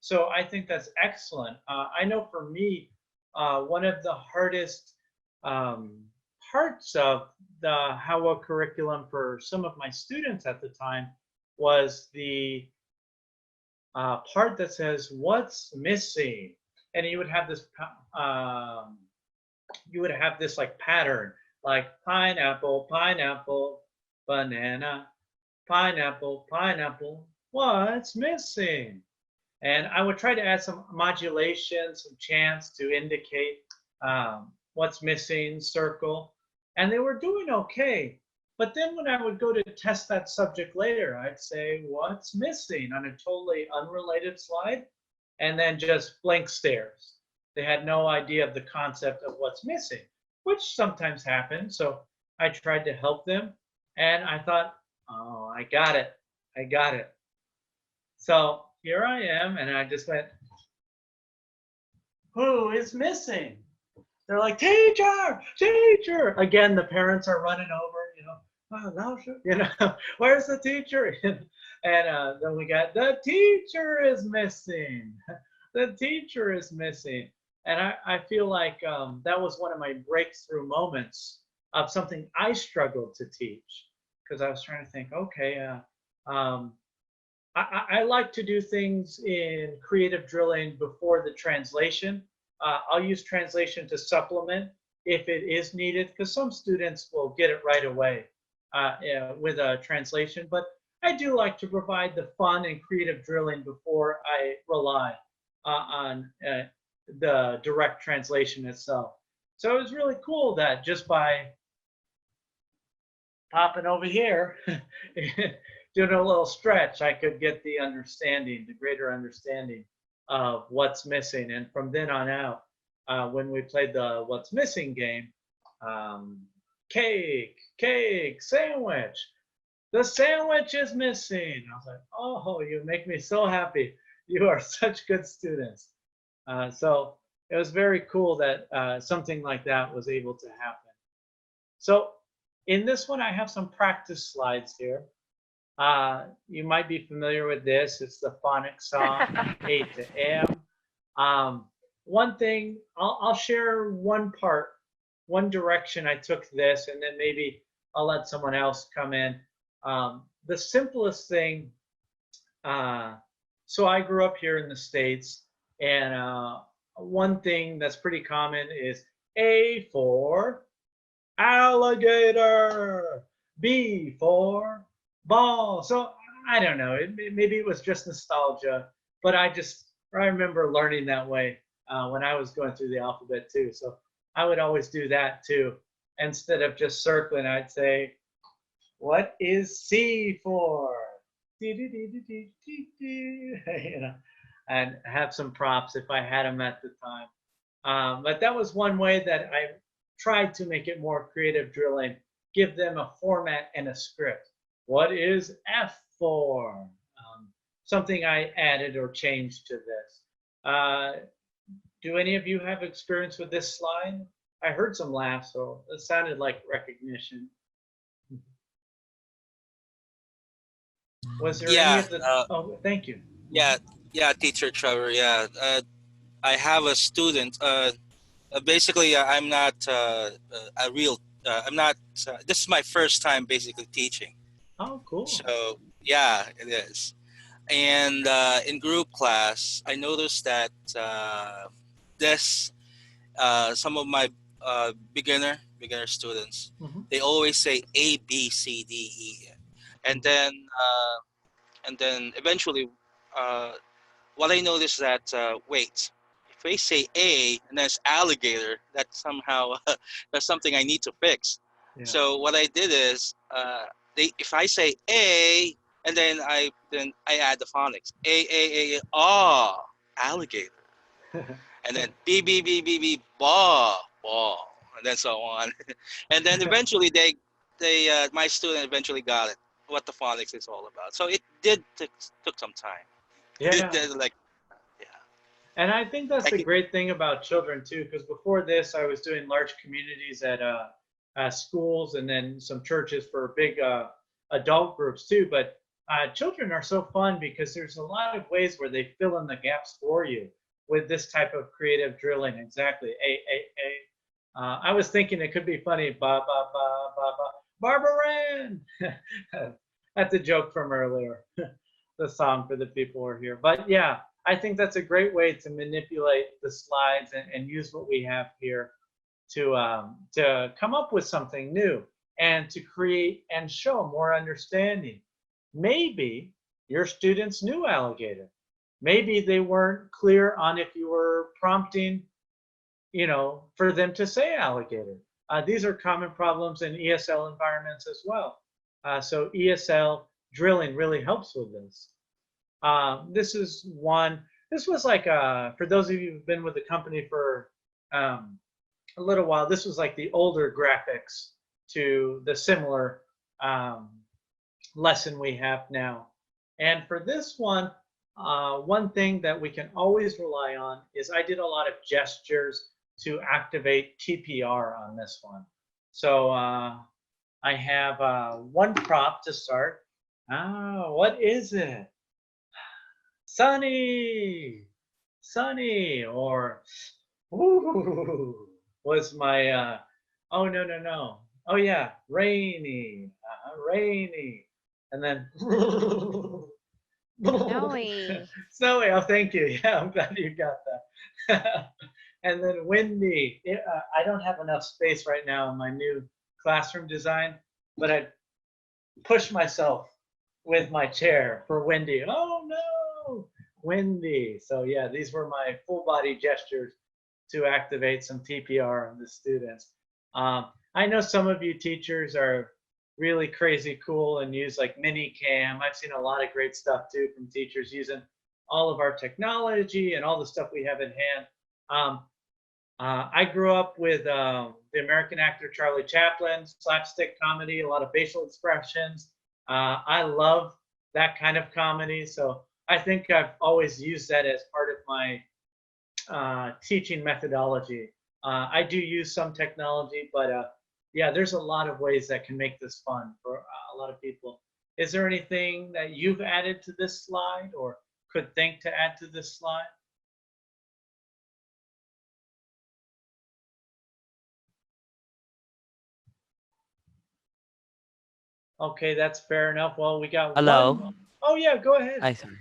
So I think that's excellent. I know for me, one of the hardest um, parts of the HAWO curriculum for some of my students at the time was the part that says what's missing, and you would have this like pattern, like pineapple, pineapple, banana, pineapple, pineapple. What's missing? And I would try to add some modulation, some chants to indicate what's missing, circle, and they were doing okay. But then when I would go to test that subject later, I'd say, what's missing on a totally unrelated slide, and then just blank stares. They had no idea of the concept of what's missing, which sometimes happens. So I tried to help them, and I thought, oh, I got it. I got it. So here I am, and I just went, who is missing? They're like, teacher, teacher. Again, the parents are running over, oh, no, where's the teacher? And then we got, the teacher is missing. The teacher is missing. And I feel like that was one of my breakthrough moments of something I struggled to teach, because I was trying to think, okay, um, I like to do things in creative drilling before the translation. I'll use translation to supplement if it is needed, because some students will get it right away with a translation. But I do like to provide the fun and creative drilling before I rely on the direct translation itself. So it was really cool that just by popping over here, doing a little stretch, I could get the understanding, the greater understanding of what's missing. And from then on out, when we played the what's missing game, cake, cake, sandwich. The sandwich is missing. I was like, oh, you make me so happy. You are such good students. So it was very cool that something like that was able to happen. So in this one, I have some practice slides here. You might be familiar with this. It's the phonics song, A to M. One thing, I'll share one part, one direction I took this, and then maybe I'll let someone else come in. The simplest thing, so I grew up here in the States, and one thing that's pretty common is A for alligator, B for ball. So I don't know. Maybe it was just nostalgia, but I remember learning that way when I was going through the alphabet too. So I would always do that too. Instead of just circling, I'd say, "What is C for?" You know, and have some props if I had them at the time. But that was one way that I tried to make it more creative drilling, give them a format and a script. What is F for? Something I added or changed to this. Uh, do any of you have experience with this slide? I heard some laughs, so it sounded like recognition. Was there any Yeah, of the? Oh, thank you. yeah, yeah, Teacher Trevor. Yeah, I have a student. Basically, I'm not a real. I'm not. This is my first time basically teaching. Oh, cool. So yeah, it is. And in group class, I noticed that this some of my beginner students, Mhm. they always say A B C D E, and then eventually, uh, what I noticed that wait, if they say A and then it's alligator, that somehow that's something I need to fix. Yeah. So what I did is they if I say A and then I add the phonics A alligator, and then B ball, and then so on, and then eventually they my student eventually got it what the phonics is all about. So it did took some time. Yeah. Like yeah. And I think that's I the can, great thing about children too, because before this, I was doing large communities at schools and then some churches for big adult groups too. But children are so fun because there's a lot of ways where they fill in the gaps for you with this type of creative drilling. Exactly. A. I was thinking it could be funny. Ba ba ba ba ba. Barbara Ann. That's a joke from earlier. The song for the people who are here. But yeah, I think that's a great way to manipulate the slides and use what we have here to come up with something new and to create and show more understanding. Maybe your students knew alligator. Maybe they weren't clear on if you were prompting, for them to say alligator. These are common problems in ESL environments as well. So ESL drilling really helps with this. This is one. This was like for those of you who've been with the company for a little while. This was like the older graphics to the similar um, lesson we have now. And for this one, one thing that we can always rely on is I did a lot of gestures to activate TPR on this one. So I have one prop to start. What is it? Sunny, sunny, or ooh, was my oh no, oh yeah, rainy, rainy, and then Snowy. snowy. Oh, thank you. Yeah, I'm glad you got that. And then windy. I don't have enough space right now in my new classroom design, but I push myself with my chair for windy. Oh no, windy. So yeah, these were my full body gestures to activate some TPR on the students. I know some of you teachers are really crazy cool and use like mini cam. I've seen a lot of great stuff too from teachers using all of our technology and all the stuff we have in hand. I grew up with the American actor Charlie Chaplin, slapstick comedy, a lot of facial expressions. I love that kind of comedy. So I think I've always used that as part of my teaching methodology. I do use some technology, but yeah, there's a lot of ways that can make this fun for a lot of people. Is there anything that you've added to this slide or could think to add to this slide? Okay, that's fair enough. Well, we got Hello. one. Oh yeah, go ahead. I sorry.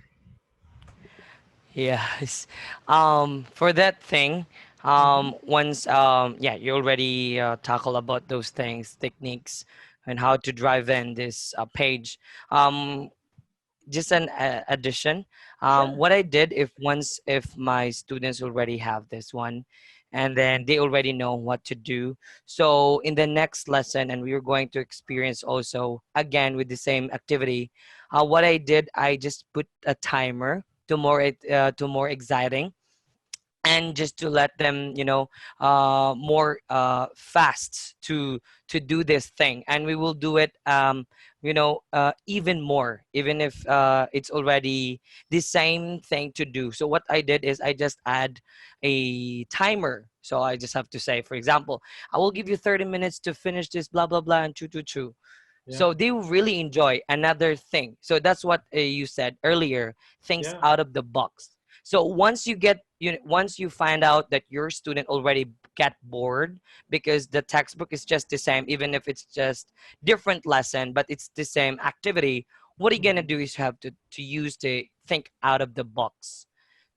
Yes. For that thing, Mhm. once yeah, you already tackle about those things, techniques and how to drive in this page. Um, just an addition. Sure. What I did, if my students already have this one, and then they already know what to do, so in the next lesson, and we are going to experience also again with the same activity. What I did, I just put a timer to to more exciting, and just to let them, more fast to do this thing, and we will do it, even more, even if it's already the same thing to do. So what I did is I just add a timer. So I just have to say, for example, I will give you 30 minutes to finish this, blah blah blah, and choo choo choo. Yeah. So they will really enjoy another thing. So that's what you said earlier, things Yeah. out of the box. So once you get, once you find out that your student already get bored because the textbook is just the same, even if it's just different lesson, but it's the same activity, what are you gonna Mhm. do is you have to use the think out of the box.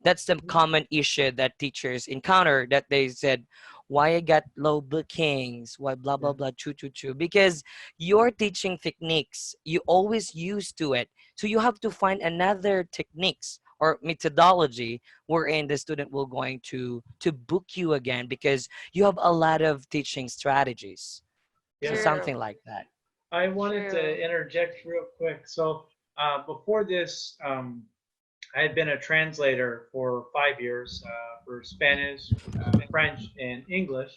That's the common issue that teachers encounter, that they said, why I got low bookings, why blah Yeah. blah blah, choo choo choo, because your teaching techniques you always used to it, so you have to find another techniques or methodology wherein the student will going to book you again, because you have a lot of teaching strategies. So Yeah. True. something like that. I wanted True. to interject real quick. So before this, I had been a translator for 5 years for Spanish, French, and English,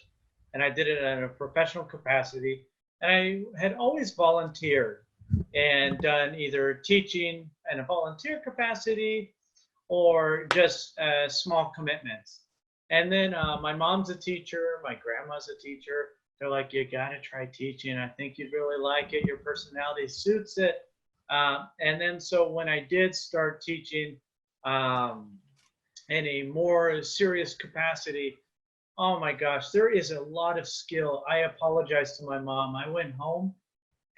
and I did it in a professional capacity. And I had always volunteered and done either teaching in a volunteer capacity or just small commitments. And then my mom's a teacher, my grandma's a teacher. They're like, you got to try teaching. I think you'd really like it. Your personality suits it. And then so when I did start teaching um, in a more serious capacity, oh my gosh, there is a lot of skill. I apologized to my mom. I went home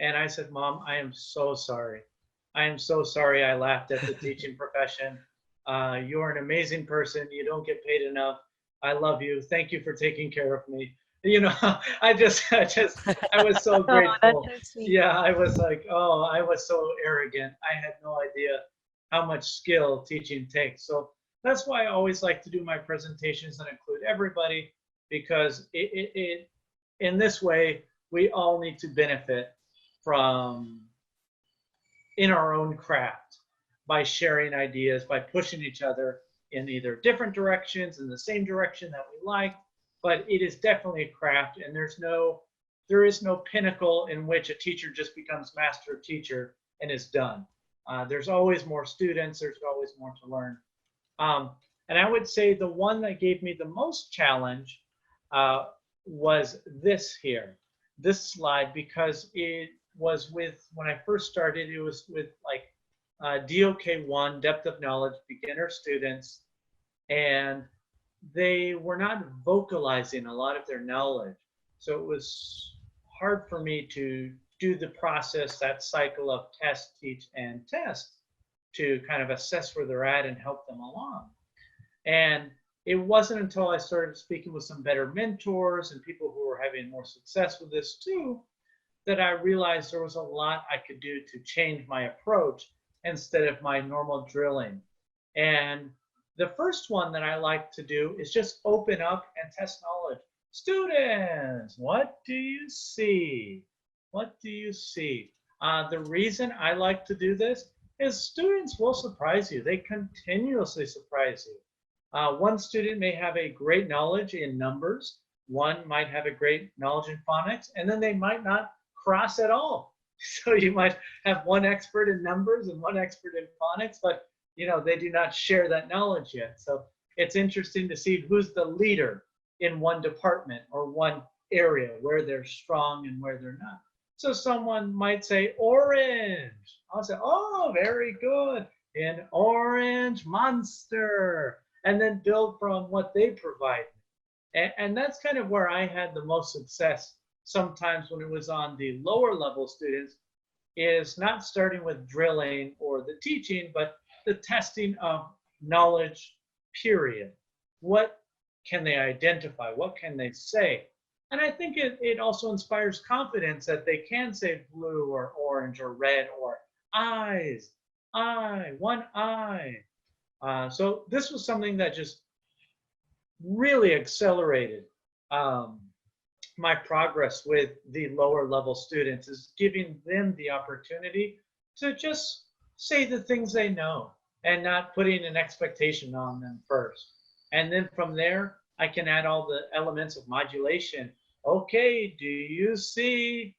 and I said, Mom, I am so sorry. I am so sorry I laughed at the teaching profession. You're an amazing person. You don't get paid enough. I love you. Thank you for taking care of me. You know, I was so Oh, that's grateful. so sweet. Yeah, I was like, oh, I was so arrogant. I had no idea how much skill teaching takes. So that's why I always like to do my presentations and include everybody, because in this way, we all need to benefit from in our own craft by sharing ideas, by pushing each other in either different directions, in the same direction that we like. But it is definitely a craft, and there is no pinnacle in which a teacher just becomes master teacher and is done. There's always more students. There's always more to learn. Um, and I would say the one that gave me the most challenge uh, was this here, this slide, because it was with, when I first started, it was with like DOK1, depth of knowledge, beginner students, and they were not vocalizing a lot of their knowledge. So it was hard for me to do the process, that cycle of test, teach, and test to kind of assess where they're at and help them along. And it wasn't until I started speaking with some better mentors and people who were having more success with this too, that I realized there was a lot I could do to change my approach instead of my normal drilling. And the first one that I like to do is just open up and test knowledge. Students, what do you see? What do you see? The reason I like to do this is students will surprise you. They continuously surprise you. One student may have a great knowledge in numbers. One might have a great knowledge in phonics, and then they might not cross at all. So you might have one expert in numbers and one expert in phonics, but they do not share that knowledge yet. So it's interesting to see who's the leader in one department or one area, where they're strong and where they're not. So someone might say orange. I'll say, oh, very good. In orange monster. And then build from what they provide. And that's kind of where I had the most success sometimes when it was on the lower level students, is not starting with drilling or the teaching, but the testing of knowledge, period. What can they identify? What can they say? And I think it also inspires confidence that they can say blue or orange or red or eyes, eye, one eye. So this was something that just really accelerated um, my progress with the lower level students is giving them the opportunity to just say the things they know and not putting an expectation on them first. And then from there, I can add all the elements of modulation. Okay, do you see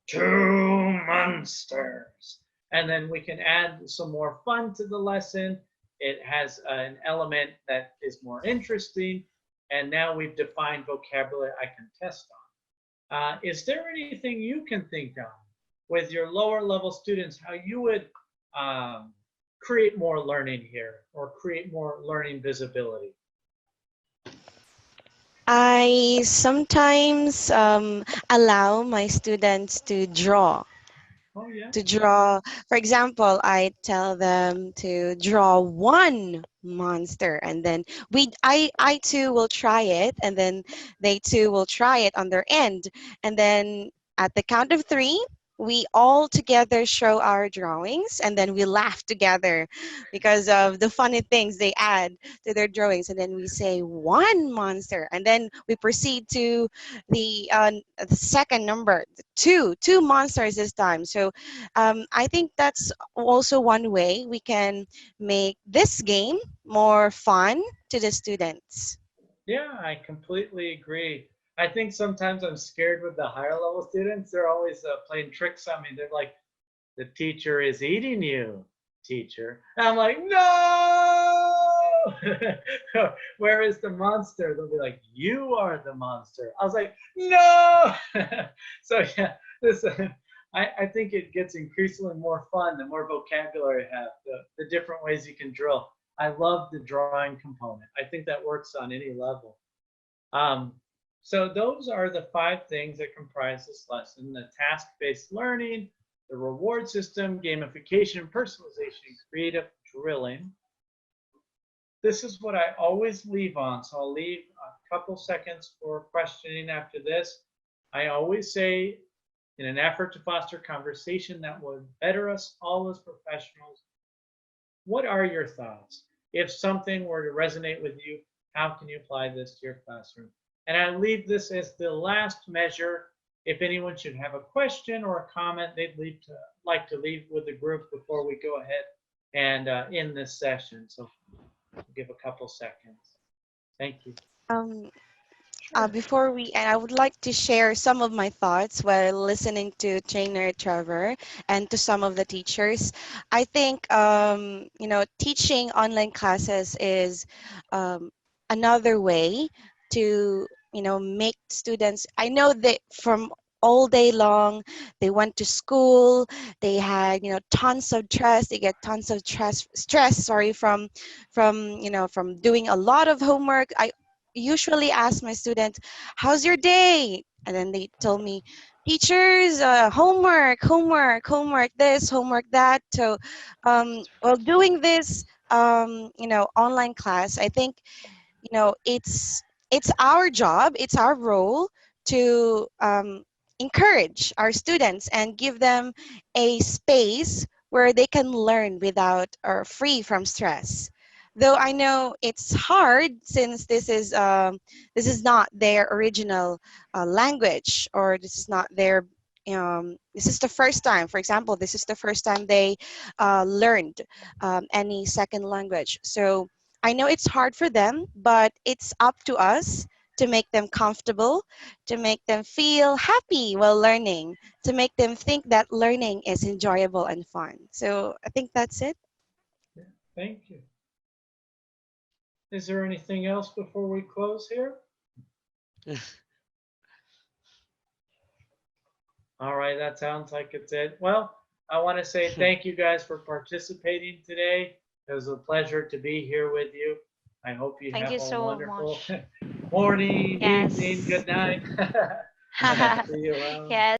two monsters? And then we can add some more fun to the lesson. It has an element that is more interesting. And now we've defined vocabulary I can test on. Is there anything you can think of with your lower level students, how you would create more learning here or create more learning visibility? I sometimes allow my students Oh, yeah. to draw. For example, I tell them to draw one monster, and then I too will try it, and then they too will try it on their end, and then at the count of three, we all together show our drawings, and then we laugh together because of the funny things they add to their drawings, and then we say one monster, and then we proceed to the second number, two monsters this time. So I think that's also one way we can make this game more fun to the students. Yeah, I completely agree. I think sometimes I'm scared with the higher level students. They're always playing tricks on me. They're like, the teacher is eating you, teacher. And I'm like, no! Where is the monster? They'll be like, you are the monster. I was like, no! So yeah, this I think it gets increasingly more fun the more vocabulary I have, the different ways you can drill. I love the drawing component. I think that works on any level. Um, so those are the 5 things that comprise this lesson: the task-based learning, the reward system, gamification, personalization, creative drilling. This is what I always leave on. So I'll leave a couple seconds for questioning after this. I always say, in an effort to foster conversation that would better us all as professionals, what are your thoughts? If something were to resonate with you, how can you apply this to your classroom? And I leave this as the last measure. If anyone should have a question or a comment they'd like to leave with the group before we go ahead and end this session. So we'll give a couple seconds. Thank you. Um, Sure. Before we end, I would like to share some of my thoughts while listening to trainer Trevor and to some of the teachers. I think teaching online classes is um, another way to make students. I know that from all day long they went to school, they had tons of stress, they get tons of stress, sorry, from doing a lot of homework. I usually ask my students, how's your day? And then they told me, teachers, homework this, homework that. So while doing this online class, I think it's our job, it's our role to encourage our students and give them a space where they can learn without or free from stress. Though I know it's hard since this is not their original language, or this is not their this is the first time, for example, this is the first time they learned any second language. So I know it's hard for them, but it's up to us to make them comfortable, to make them feel happy while learning, to make them think that learning is enjoyable and fun. So I think that's it. Yeah, thank you. Is there anything else before we close here? All right, that sounds like it's it. Well, I want to say thank you guys for participating today. It was a pleasure to be here with you. I hope you Thank have you a so wonderful much. morning, evening, Yes. good night. And I'll see you around. Yes.